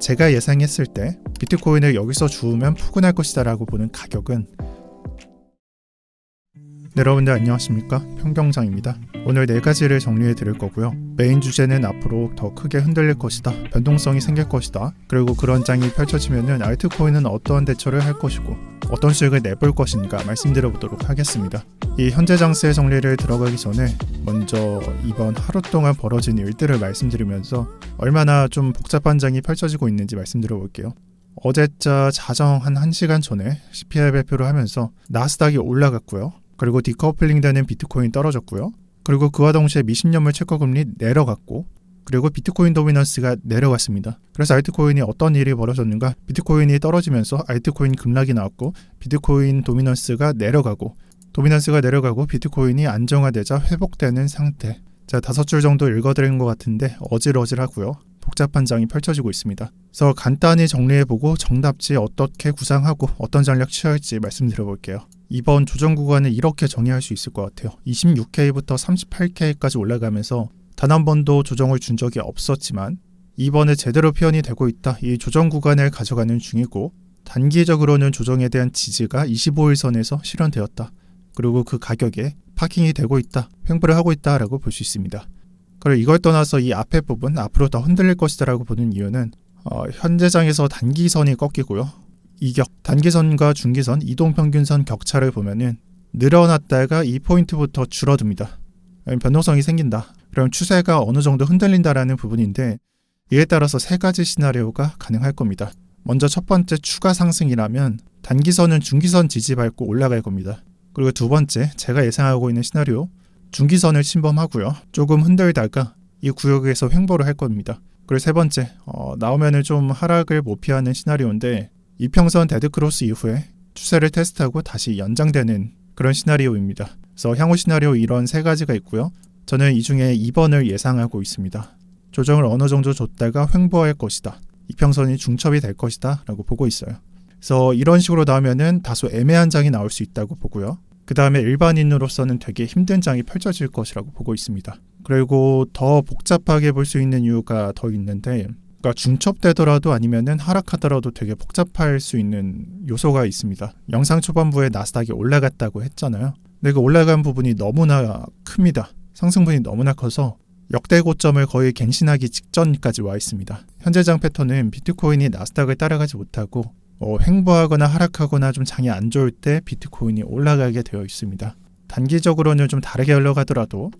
제가 예상했을 때 비트코인을 여기서 주우면 푸근할 것이다 라고 보는 가격은 네, 여러분들 안녕하십니까? 평경장입니다. 오늘 4가지를 정리해 드릴 거고요. 메인 주제는 앞으로 더 크게 흔들릴 것이다, 변동성이 생길 것이다, 그리고 그런 장이 펼쳐지면은 알트코인은 어떠한 대처를 할 것이고 어떤 수익을 내볼 것인가 말씀드려 보도록 하겠습니다. 이 현재 장세의 정리를 들어가기 전에 먼저 이번 하루 동안 벌어진 일들을 말씀드리면서 얼마나 좀 복잡한 장이 펼쳐지고 있는지 말씀드려 볼게요. 어제자 자정 한 1시간 전에 CPI 발표를 하면서 나스닥이 올라갔고요. 그리고 디커플링 되는 비트코인 떨어졌고요. 그리고 그와 동시에 미신년물 채권금리 내려갔고, 그리고 비트코인 도미넌스가 내려갔습니다. 그래서 알트코인이 어떤 일이 벌어졌는가? 비트코인이 떨어지면서 알트코인 급락이 나왔고, 비트코인 도미넌스가 내려가고 비트코인이 안정화되자 회복되는 상태. 자, 5줄 정도 읽어드린 것 같은데 어질어질하고요. 복잡한 장이 펼쳐지고 있습니다. 그래서 간단히 정리해보고 정답지 어떻게 구상하고 어떤 전략 취할지 말씀드려볼게요. 이번 조정 구간을 이렇게 정의할 수 있을 것 같아요. 26K부터 38K까지 올라가면서 단 한 번도 조정을 준 적이 없었지만 이번에 제대로 표현이 되고 있다. 이 조정 구간을 가져가는 중이고, 단기적으로는 조정에 대한 지지가 25일선에서 실현되었다. 그리고 그 가격에 파킹이 되고 있다, 횡보를 하고 있다라고 볼 수 있습니다. 그리고 이걸 떠나서 이 앞에 부분 앞으로 더 흔들릴 것이다라고 보는 이유는 현재장에서 단기선이 꺾이고요. 이격, 단기선과 중기선, 이동평균선 격차를 보면은 늘어났다가 이 포인트부터 줄어듭니다. 변동성이 생긴다. 그럼 추세가 어느 정도 흔들린다라는 부분인데, 이에 따라서 3가지 시나리오가 가능할 겁니다. 먼저 첫 번째, 추가 상승이라면 단기선은 중기선 지지 밟고 올라갈 겁니다. 그리고 두 번째, 제가 예상하고 있는 시나리오, 중기선을 침범하고요. 조금 흔들다가 이 구역에서 횡보를 할 겁니다. 그리고 세 번째, 나오면은 좀 하락을 못 피하는 시나리오인데, 이평선 데드크로스 이후에 추세를 테스트하고 다시 연장되는 그런 시나리오입니다. 그래서 향후 시나리오 이런 3가지가 있고요. 저는 이 중에 2번을 예상하고 있습니다. 조정을 어느 정도 줬다가 횡보할 것이다, 이평선이 중첩이 될 것이다 라고 보고 있어요. 그래서 이런 식으로 나오면은 다소 애매한 장이 나올 수 있다고 보고요. 그 다음에 일반인으로서는 되게 힘든 장이 펼쳐질 것이라고 보고 있습니다. 그리고 더 복잡하게 볼 수 있는 이유가 더 있는데, 그러니까 중첩되더라도 아니면은 하락하더라도 되게 복잡할 수 있는 요소가 있습니다. 영상 초반부에 나스닥이 올라갔다고 했잖아요. 근데 그 올라간 부분이 너무나 큽니다. 상승분이 너무나 커서 역대 고점을 거의 갱신하기 직전까지 와 있습니다. 현재장 패턴은 비트코인이 나스닥을 따라가지 못하고 횡보하거나 하락하거나 좀 장이 안 좋을 때 비트코인이 올라가게 되어 있습니다. 단기적으로는 좀 다르게 흘러가더라도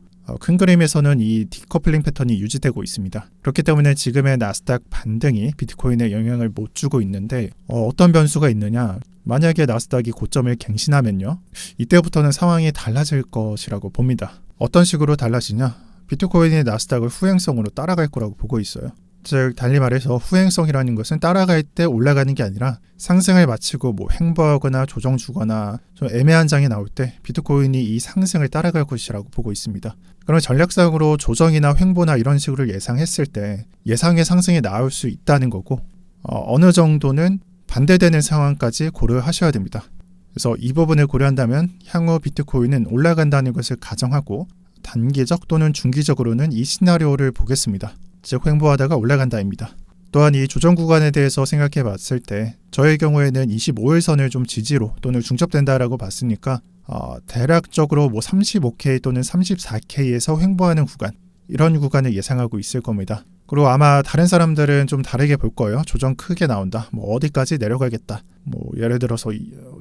큰 그림에서는 이 디커플링 패턴이 유지되고 있습니다. 그렇기 때문에 지금의 나스닥 반등이 비트코인에 영향을 못 주고 있는데, 어떤 변수가 있느냐? 만약에 나스닥이 고점을 갱신하면요, 이때부터는 상황이 달라질 것이라고 봅니다. 어떤 식으로 달라지냐? 비트코인이 나스닥을 후행성으로 따라갈 거라고 보고 있어요. 즉, 달리 말해서 후행성이라는 것은 따라갈 때 올라가는 게 아니라 상승을 마치고 횡보하거나 조정 주거나 좀 애매한 장이 나올 때 비트코인이 이 상승을 따라갈 것이라고 보고 있습니다. 그럼 전략상으로 조정이나 횡보나 이런 식으로 예상했을 때 예상의 상승이 나올 수 있다는 거고, 어느 정도는 반대되는 상황까지 고려하셔야 됩니다. 그래서 이 부분을 고려한다면 향후 비트코인은 올라간다는 것을 가정하고 단기적 또는 중기적으로는 이 시나리오를 보겠습니다. 즉, 횡보하다가 올라간다입니다. 또한 이 조정 구간에 대해서 생각해 봤을 때 저의 경우에는 25일선을 좀 지지로 또는 중첩된다라고 봤으니까 대략적으로 35K 또는 34K에서 횡보하는 구간, 이런 구간을 예상하고 있을 겁니다. 그리고 아마 다른 사람들은 좀 다르게 볼 거예요. 조정 크게 나온다, 어디까지 내려가겠다, 예를 들어서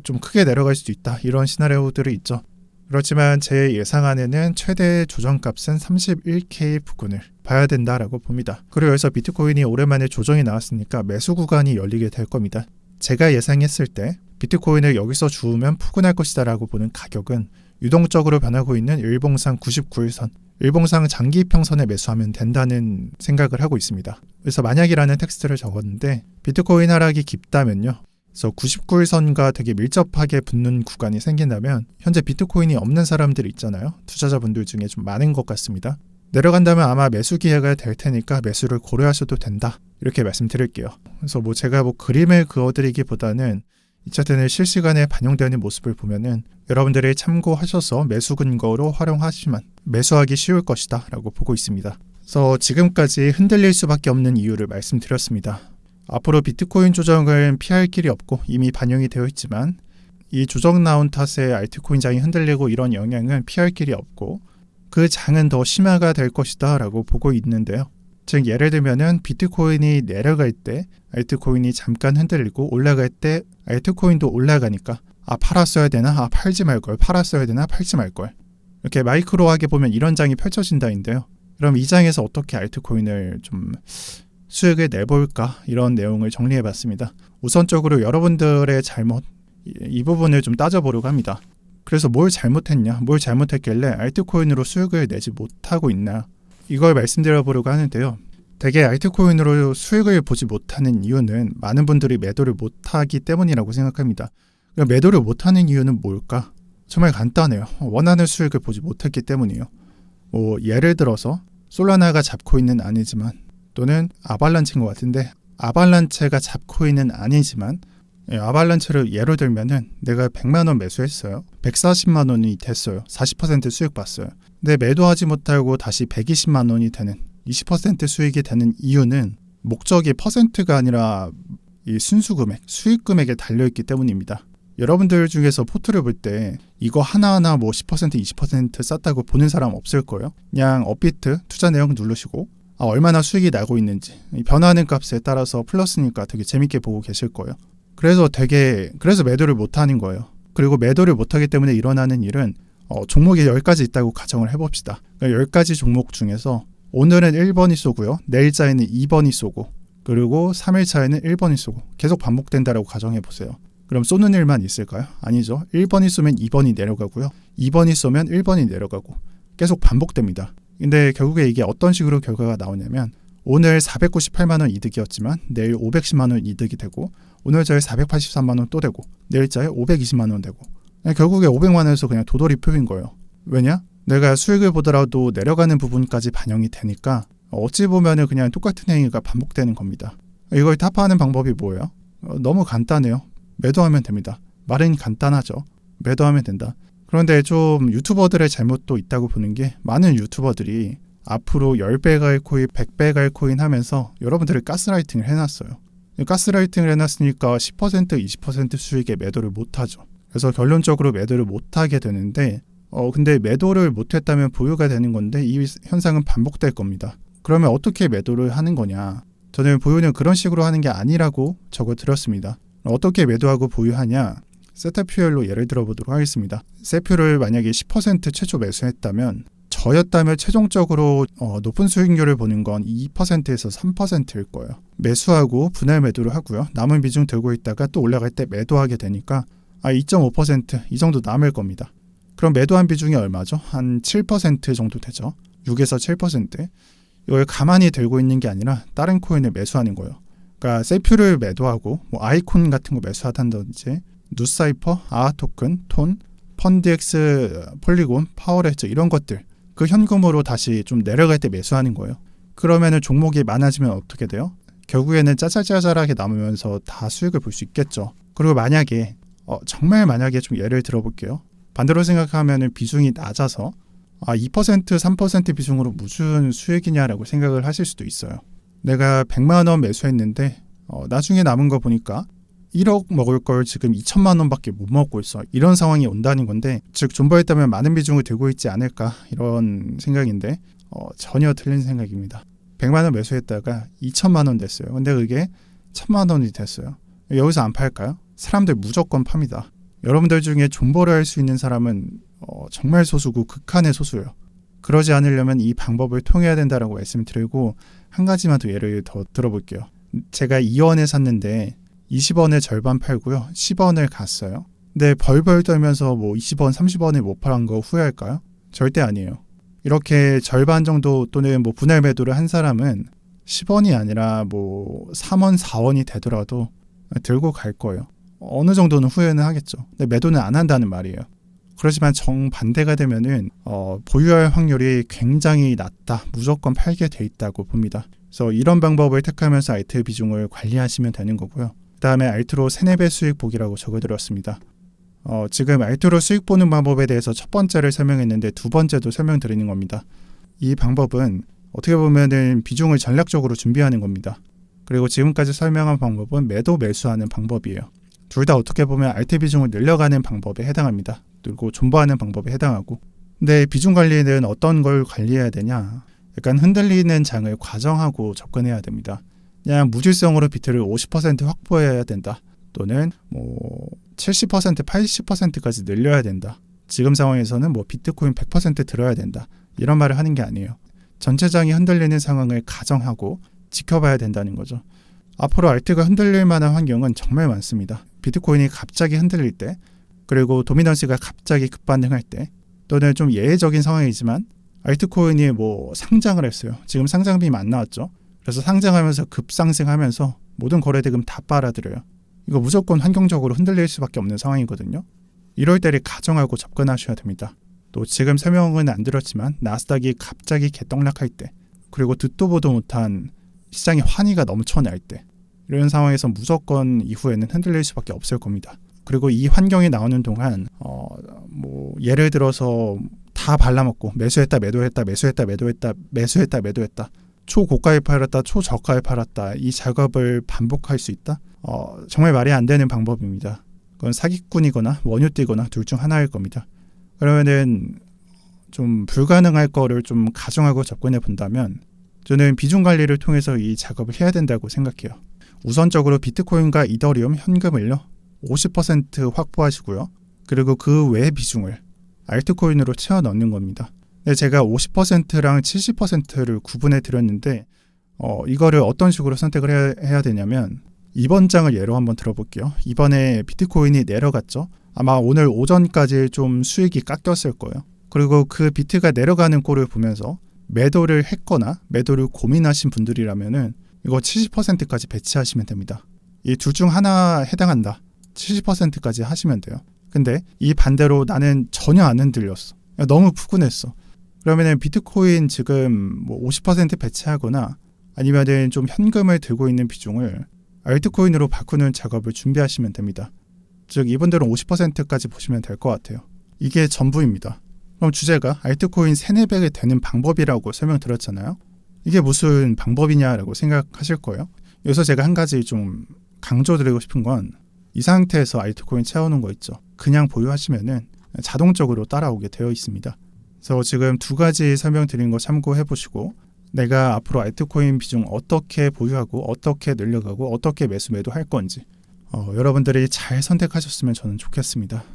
좀 크게 내려갈 수도 있다, 이런 시나리오들이 있죠. 그렇지만 제 예상안에는 최대 조정값은 31K 부근을 봐야 된다라고 봅니다. 그리고 여기서 비트코인이 오랜만에 조정이 나왔으니까 매수 구간이 열리게 될 겁니다. 제가 예상했을 때 비트코인을 여기서 주우면 푸근할 것이다 라고 보는 가격은 유동적으로 변하고 있는 일봉상 99일선, 일봉상 장기 평선에 매수하면 된다는 생각을 하고 있습니다. 그래서 만약이라는 텍스트를 적었는데, 비트코인 하락이 깊다면요, 그래서 99일선과 되게 밀접하게 붙는 구간이 생긴다면 현재 비트코인이 없는 사람들 있잖아요. 투자자분들 중에 좀 많은 것 같습니다. 내려간다면 아마 매수 기회가 될 테니까 매수를 고려하셔도 된다, 이렇게 말씀드릴게요. 그래서 제가 그림을 그어드리기보다는 이 차트는 실시간에 반영되는 모습을 보면은 여러분들이 참고하셔서 매수 근거로 활용하시면 매수하기 쉬울 것이다 라고 보고 있습니다. 그래서 지금까지 흔들릴 수밖에 없는 이유를 말씀드렸습니다. 앞으로 비트코인 조정은 피할 길이 없고 이미 반영이 되어 있지만 이 조정 나온 탓에 알트코인 장이 흔들리고 이런 영향은 피할 길이 없고 그 장은 더 심화가 될 것이다 라고 보고 있는데요. 즉 예를 들면은 비트코인이 내려갈 때 알트코인이 잠깐 흔들리고 올라갈 때 알트코인도 올라가니까 팔았어야 되나? 팔지 말걸. 팔았어야 되나? 팔지 말걸. 이렇게 마이크로하게 보면 이런 장이 펼쳐진다인데요. 그럼 이 장에서 어떻게 알트코인을 좀 수익을 내볼까? 이런 내용을 정리해봤습니다. 우선적으로 여러분들의 잘못, 이 부분을 좀 따져보려고 합니다. 그래서 뭘 잘못했냐? 뭘 잘못했길래 알트코인으로 수익을 내지 못하고 있나? 이걸 말씀드려보려고 하는데요. 대개 알트코인으로 수익을 보지 못하는 이유는 많은 분들이 매도를 못하기 때문이라고 생각합니다. 매도를 못하는 이유는 뭘까? 정말 간단해요. 원하는 수익을 보지 못했기 때문이에요. 예를 들어서 솔라나가 잡코인은 아니지만 또는 아발란체인 것 같은데 아발란체가 잡코인은 아니지만 아발란체를 예로 들면은 내가 100만 원 매수했어요. 140만 원이 됐어요. 40% 수익 봤어요. 근데 매도하지 못하고 다시 120만 원이 되는 20% 수익이 되는 이유는 목적이 퍼센트가 아니라 이 순수 금액, 수익 금액에 달려있기 때문입니다. 여러분들 중에서 포트를 볼 때 이거 하나하나 10%, 20% 쌌다고 보는 사람 없을 거예요. 그냥 업비트 투자 내역 누르시고 얼마나 수익이 나고 있는지 변화하는 값에 따라서 플러스니까 되게 재밌게 보고 계실 거예요. 그래서 매도를 못하는 거예요. 그리고 매도를 못하기 때문에 일어나는 일은 종목이 10가지 있다고 가정을 해봅시다. 그러니까 10가지 종목 중에서 오늘은 1번이 쏘고요. 내일자에는 2번이 쏘고 그리고 3일차에는 1번이 쏘고 계속 반복된다라고 가정해보세요. 그럼 쏘는 일만 있을까요? 아니죠. 1번이 쏘면 2번이 내려가고요. 2번이 쏘면 1번이 내려가고 계속 반복됩니다. 근데 결국에 이게 어떤 식으로 결과가 나오냐면 오늘 498만 원 이득이었지만 내일 510만 원 이득이 되고 오늘자에 483만 원 또 되고 내일자에 520만 원 되고 결국에 500만 원에서 그냥 도돌이표인 거예요. 왜냐? 내가 수익을 보더라도 내려가는 부분까지 반영이 되니까 어찌 보면은 그냥 똑같은 행위가 반복되는 겁니다. 이걸 타파하는 방법이 뭐예요? 너무 간단해요. 매도하면 됩니다. 말은 간단하죠. 매도하면 된다. 그런데 좀 유튜버들의 잘못도 있다고 보는 게 많은 유튜버들이 앞으로 10배 갈 코인, 100배 갈 코인 하면서 여러분들을 가스라이팅을 해놨어요. 가스라이팅을 해놨으니까 10%, 20% 수익에 매도를 못하죠. 그래서 결론적으로 매도를 못하게 되는데 근데 매도를 못했다면 보유가 되는 건데 이 현상은 반복될 겁니다. 그러면 어떻게 매도를 하는 거냐? 저는 보유는 그런 식으로 하는 게 아니라고 적어드렸습니다. 어떻게 매도하고 보유하냐? 세타퓨엘로 예를 들어보도록 하겠습니다. 세퓨를 만약에 10% 최초 매수했다면 저였다면 최종적으로 높은 수익률을 보는 건 2%에서 3%일 거예요. 매수하고 분할 매도를 하고요. 남은 비중 들고 있다가 또 올라갈 때 매도하게 되니까 2.5%이 정도 남을 겁니다. 그럼 매도한 비중이 얼마죠? 한 7% 정도 되죠. 6에서 7%. 이걸 가만히 들고 있는 게 아니라 다른 코인을 매수하는 거예요. 그러니까 세퓨를 매도하고 아이콘 같은 거 매수하든지 누사이퍼, 아토큰, 톤, 펀드엑스, 폴리곤, 파워레츠 이런 것들 그 현금으로 다시 좀 내려갈 때 매수하는 거예요. 그러면은 종목이 많아지면 어떻게 돼요? 결국에는 짜잘짜잘하게 남으면서 다 수익을 볼 수 있겠죠. 그리고 만약에 정말 만약에 좀 예를 들어볼게요. 반대로 생각하면은 비중이 낮아서 2%, 3% 비중으로 무슨 수익이냐라고 생각을 하실 수도 있어요. 내가 100만 원 매수했는데 나중에 남은 거 보니까 1억 먹을 걸 지금 2천만 원밖에 못 먹고 있어. 이런 상황이 온다는 건데 즉 존버했다면 많은 비중을 들고 있지 않을까 이런 생각인데 전혀 틀린 생각입니다. 100만 원 매수했다가 2천만 원 됐어요. 근데 그게 1,000만 원이 됐어요. 여기서 안 팔까요? 사람들 무조건 팝니다. 여러분들 중에 존버를 할 수 있는 사람은 정말 소수고 극한의 소수예요. 그러지 않으려면 이 방법을 통해야 된다라고 말씀드리고 한 가지만 더 예를 더 들어볼게요. 제가 2원에 샀는데 20원에 절반 팔고요. 10원을 갔어요. 근데 벌벌 떨면서 20원, 30원에 못 팔은 거 후회할까요? 절대 아니에요. 이렇게 절반 정도 또는 분할 매도를 한 사람은 10원이 아니라 3원, 4원이 되더라도 들고 갈 거예요. 어느 정도는 후회는 하겠죠. 근데 매도는 안 한다는 말이에요. 그렇지만 정반대가 되면은 보유할 확률이 굉장히 낮다. 무조건 팔게 돼 있다고 봅니다. 그래서 이런 방법을 택하면서 알트 비중을 관리하시면 되는 거고요. 그 다음에 알트로 3, 4배 수익 보기라고 적어드렸습니다. 지금 알트로 수익 보는 방법에 대해서 첫 번째를 설명했는데 두 번째도 설명드리는 겁니다. 이 방법은 어떻게 보면은 비중을 전략적으로 준비하는 겁니다. 그리고 지금까지 설명한 방법은 매도 매수하는 방법이에요. 둘 다 어떻게 보면 알트 비중을 늘려가는 방법에 해당합니다. 그리고 존버하는 방법에 해당하고. 근데 비중 관리는 어떤 걸 관리해야 되냐? 약간 흔들리는 장을 과정하고 접근해야 됩니다. 그냥 무질성으로 비트를 50% 확보해야 된다. 또는 70%, 80%까지 늘려야 된다. 지금 상황에서는 비트코인 100% 들어야 된다. 이런 말을 하는 게 아니에요. 전체장이 흔들리는 상황을 가정하고 지켜봐야 된다는 거죠. 앞으로 알트가 흔들릴 만한 환경은 정말 많습니다. 비트코인이 갑자기 흔들릴 때, 그리고 도미넌스가 갑자기 급반등할 때, 또는 좀 예외적인 상황이지만 알트코인이 상장을 했어요. 지금 상장빔 안 나왔죠. 그래서 상장하면서 급상승하면서 모든 거래대금 다 빨아들여요. 이거 무조건 환경적으로 흔들릴 수밖에 없는 상황이거든요. 이럴 때를 가정하고 접근하셔야 됩니다. 또 지금 설명은 안 드렸지만 나스닥이 갑자기 개떡락할 때, 그리고 듣도 보도 못한 시장의 환희가 넘쳐날 때, 이런 상황에서 무조건 이후에는 흔들릴 수밖에 없을 겁니다. 그리고 이 환경이 나오는 동안 예를 들어서 다 발라먹고 매수했다 매도했다 매수했다 매도했다 매수했다 매도했다, 초고가에 팔았다 초저가에 팔았다, 이 작업을 반복할 수 있다? 정말 말이 안 되는 방법입니다. 그건 사기꾼이거나 원유띠거나 둘 중 하나일 겁니다. 그러면은 좀 불가능할 거를 좀 가정하고 접근해 본다면 저는 비중 관리를 통해서 이 작업을 해야 된다고 생각해요. 우선적으로 비트코인과 이더리움 현금을요 50% 확보하시고요. 그리고 그 외의 비중을 알트코인으로 채워 넣는 겁니다. 근데 제가 50%랑 70%를 구분해 드렸는데 이거를 어떤 식으로 선택을 해야 되냐면, 이번 장을 예로 한번 들어볼게요. 이번에 비트코인이 내려갔죠. 아마 오늘 오전까지 좀 수익이 깎였을 거예요. 그리고 그 비트가 내려가는 꼴을 보면서 매도를 했거나 매도를 고민하신 분들이라면은 이거 70%까지 배치하시면 됩니다. 이 둘 중 하나 해당한다. 70%까지 하시면 돼요. 근데 이 반대로 나는 전혀 안 흔들렸어. 너무 푸근했어. 그러면은 비트코인 지금 50% 배치하거나 아니면은 좀 현금을 들고 있는 비중을 알트코인으로 바꾸는 작업을 준비하시면 됩니다. 즉 이분들은 50%까지 보시면 될 것 같아요. 이게 전부입니다. 그럼 주제가 알트코인 3, 4배가 되는 방법이라고 설명드렸잖아요. 이게 무슨 방법이냐라고 생각하실 거예요. 여기서 제가 한 가지 좀 강조드리고 싶은 건, 이 상태에서 알트코인 채워놓은 거 있죠. 그냥 보유하시면은 자동적으로 따라오게 되어 있습니다. 그래서 지금 두 가지 설명드린 거 참고해 보시고, 내가 앞으로 알트코인 비중 어떻게 보유하고 어떻게 늘려가고 어떻게 매도할 건지 여러분들이 잘 선택하셨으면 저는 좋겠습니다.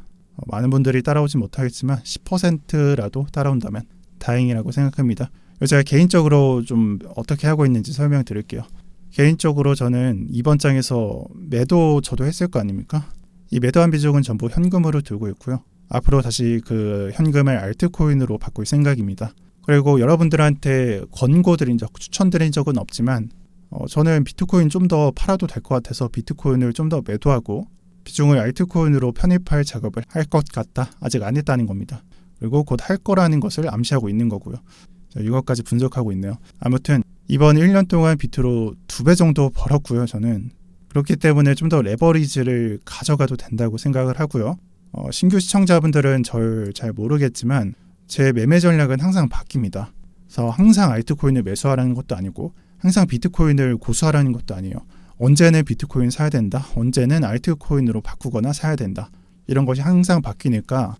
많은 분들이 따라오지 못하겠지만 10%라도 따라온다면 다행이라고 생각합니다. 제가 개인적으로 좀 어떻게 하고 있는지 설명드릴게요. 개인적으로 저는 이번 장에서 매도 저도 했을 거 아닙니까? 이 매도한 비중은 전부 현금으로 들고 있고요. 앞으로 다시 그 현금을 알트코인으로 바꿀 생각입니다. 그리고 여러분들한테 권고드린 적, 추천드린 적은 없지만 저는 비트코인 좀 더 팔아도 될 것 같아서 비트코인을 좀 더 매도하고 비중을 알트코인으로 편입할 작업을 할 것 같다. 아직 안 했다는 겁니다. 그리고 곧 할 거라는 것을 암시하고 있는 거고요. 이것까지 분석하고 있네요. 아무튼 이번 1년 동안 비트로 2배 정도 벌었고요. 저는 그렇기 때문에 좀 더 레버리지를 가져가도 된다고 생각을 하고요. 신규 시청자분들은 절 잘 모르겠지만 제 매매 전략은 항상 바뀝니다. 그래서 항상 알트코인을 매수하라는 것도 아니고 항상 비트코인을 고수하라는 것도 아니에요. 언제는 비트코인 사야 된다, 언제는 알트코인으로 바꾸거나 사야 된다, 이런 것이 항상 바뀌니까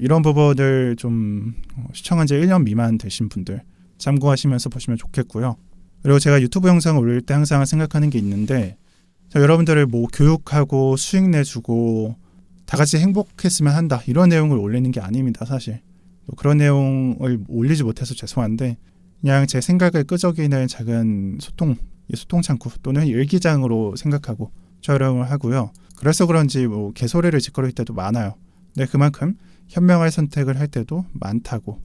이런 부분을 좀 시청한 지 1년 미만 되신 분들 참고하시면서 보시면 좋겠고요. 그리고 제가 유튜브 영상을 올릴 때 항상 생각하는 게 있는데, 여러분들을 교육하고 수익 내주고 다 같이 행복했으면 한다, 이런 내용을 올리는 게 아닙니다. 사실 그런 내용을 올리지 못해서 죄송한데, 그냥 제 생각을 끄적이는 작은 소통 창구 또는 일기장으로 생각하고 촬영을 하고요. 그래서 그런지 개소리를 짓거릴 때도 많아요. 근데 그만큼 현명한 선택을 할 때도 많다고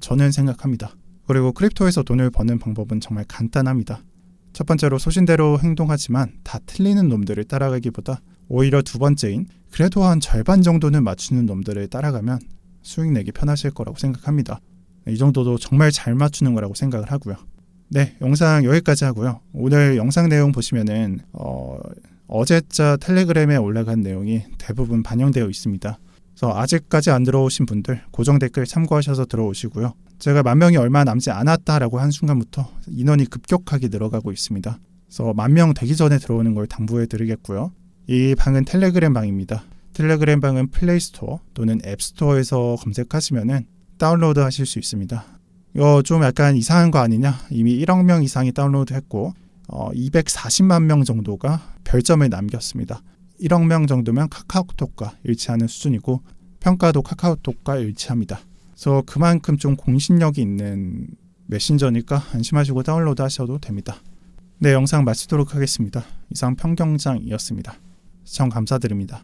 저는 생각합니다. 그리고 크립토에서 돈을 버는 방법은 정말 간단합니다. 첫 번째로 소신대로 행동하지만 다 틀리는 놈들을 따라가기보다 오히려 두 번째인 그래도 한 절반 정도는 맞추는 놈들을 따라가면 수익 내기 편하실 거라고 생각합니다. 이 정도도 정말 잘 맞추는 거라고 생각을 하고요. 네, 영상 여기까지 하고요. 오늘 영상 내용 보시면은 어제자 텔레그램에 올라간 내용이 대부분 반영되어 있습니다. 그래서 아직까지 안 들어오신 분들 고정 댓글 참고하셔서 들어오시고요. 제가 10,000명이 얼마 남지 않았다라고 한 순간부터 인원이 급격하게 늘어가고 있습니다. 그래서 10,000명 되기 전에 들어오는 걸 당부해 드리겠고요. 이 방은 텔레그램 방입니다. 텔레그램 방은 플레이스토어 또는 앱스토어에서 검색하시면은 다운로드 하실 수 있습니다. 이거 좀 약간 이상한 거 아니냐? 이미 1억 명 이상이 다운로드 했고 240만 명 정도가 별점을 남겼습니다. 1억 명 정도면 카카오톡과 일치하는 수준이고 평가도 카카오톡과 일치합니다. 그래서 그만큼 좀 공신력이 있는 메신저니까 안심하시고 다운로드 하셔도 됩니다. 네, 영상 마치도록 하겠습니다. 이상 평경장이었습니다. 시청 감사드립니다.